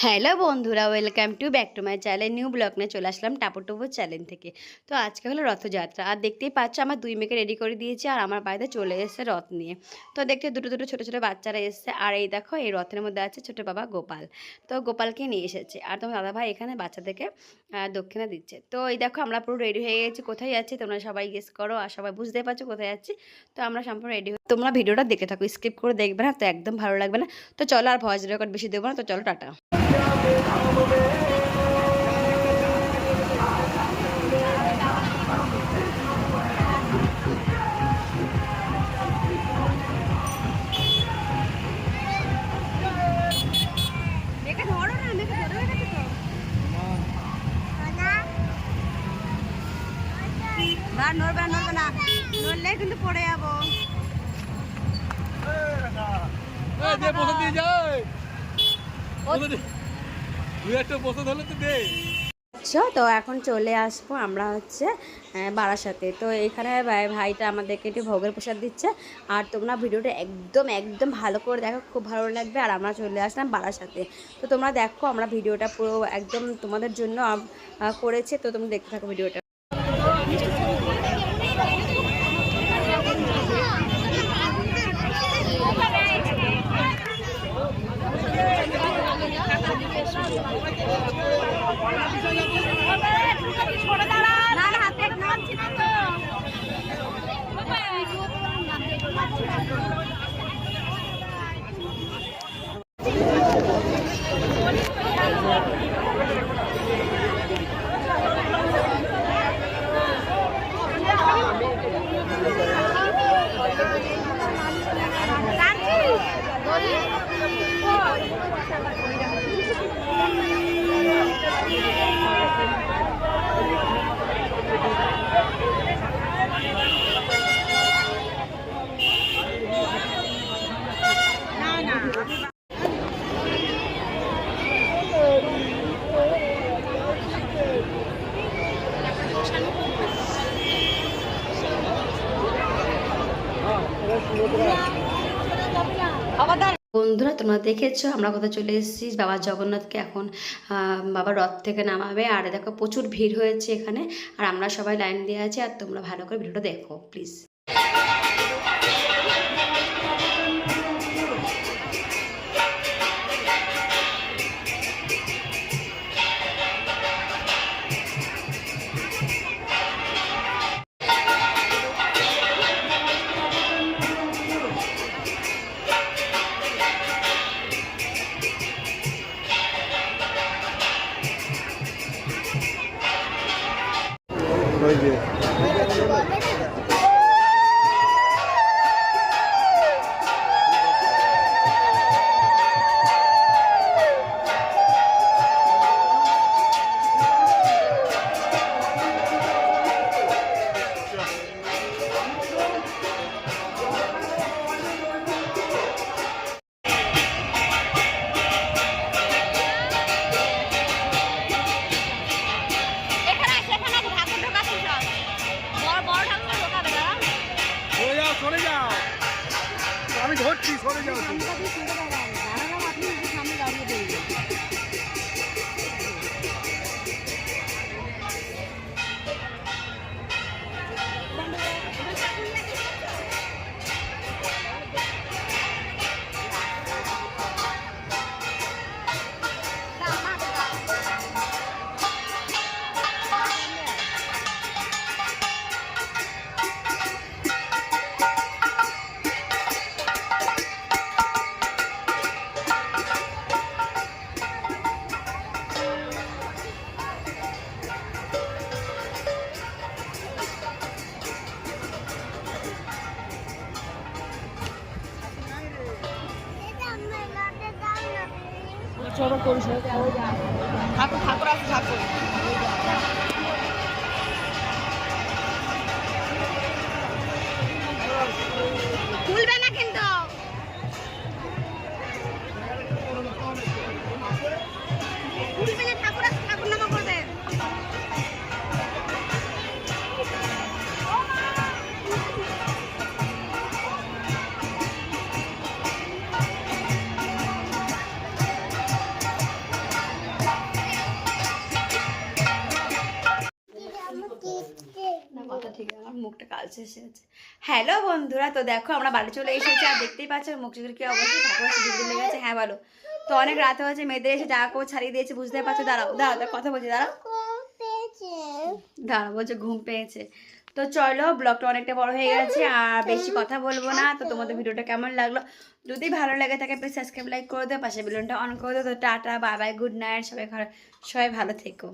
Hello বন্ধুরা, welcome to back to my channel. New blog নিয়ে চলে আসলাম টাপুটুপু চ্যানেল থেকে। তো আজকে হলো রথযাত্রা, আর দেখতেই পাচ্ছ আমার দুই মেয়েকে রেডি করে দিয়েছে, আর আমার বাড়িতে চলে এসেছে রথ নিয়ে। তো দেখতে দুটো দুটো ছোটো ছোটো বাচ্চারা এসছে, আর এই দেখো এই রথের মধ্যে আছে ছোটো বাবা গোপাল। তো গোপালকে নিয়ে এসেছে, আর তোমার দাদাভাই এখানে বাচ্চাদেরকে দক্ষিণা দিচ্ছে। তো এই দেখো আমরা পুরো রেডি হয়ে গেছি। কোথায় যাচ্ছি তোমরা সবাই গেস করো, আর সবাই বুঝতে পারছো কোথায় যাচ্ছি। তো আমরা সম্পূর্ণ রেডি হয়ে, তোমরা ভিডিওটা দেখতে থাকো, স্কিপ করে দেখবে না তো একদম ভালো লাগবে না। তো চলো, আর ভয়েস রেকর্ড বেশি দেবো না, তো চলো টাটা। নড়বে না, নড়লে কিন্তু পড়ে যাবো। তো এখন চলে আসবো আমরা হচ্ছে বারাসাতে। তো এখানে ভাইটা আমাদেরকে একটু ভোগের প্রসাদ দিচ্ছে, আর তোমরা ভিডিওটা একদম একদম ভালো করে দেখো, খুব ভালো লাগবে। আর আমরা চলে আসলাম বারাসাতে। তো তোমরা দেখো, আমরা ভিডিওটা পুরো একদম তোমাদের জন্য করেছে, তো তোমরা দেখতে থাকো ভিডিওটা। বন্ধুরা, তোমরা দেখেছো আমরা কোথায় চলে এসেছি। বাবা জগন্নাথকে এখন বাবা রথ থেকে নামাবে, আর দেখো প্রচুর ভিড় হয়েছে এখানে, আর আমরা সবাই লাইন দিয়ে আছি। আর তোমরা ভালো করে ভিডিওটা দেখো প্লিজ। আমি ধরছি, সরে যাও। ঠাকুর আছে, ঠাকুর খুলবে না কিন্তু। ঠাকুর আছে, ঠাকুর নামা করবে। মুখটা কালচে এসে আছে। হ্যালো বন্ধুরা, তো দেখো আমরা বাড়ি চলে এসেছি আর দেখতেই পাচ্ছ মুখ চোখের কি অবস্থা, ঠাকুর সিঁদুর লেগে গেছে। হ্যাঁ বলো। তো অনেক রাতে হয়েছে, মেয়েদের এসে জামা কাপড় ছাড়িয়ে দিয়েছে, বুঝতে পারছো। দাঁড়াও দাঁড়াও দাঁড়াও, কথা বলছি, দাঁড়াও দাঁড়াও, বলছে ঘুম পেয়েছে। তো চলো, ব্লগটা অনেকটা বড় হয়ে গেছে আর বেশি কথা বলবো না। তো তোমাদের ভিডিওটা কেমন লাগলো, যদি ভালো লাগে থাকে প্লিজ সাবস্ক্রাইব লাইক করে দাও, পাশে বেলুনটা অন করে দাও। তো tata, bye bye, good night, সবাই ভালো থেকো।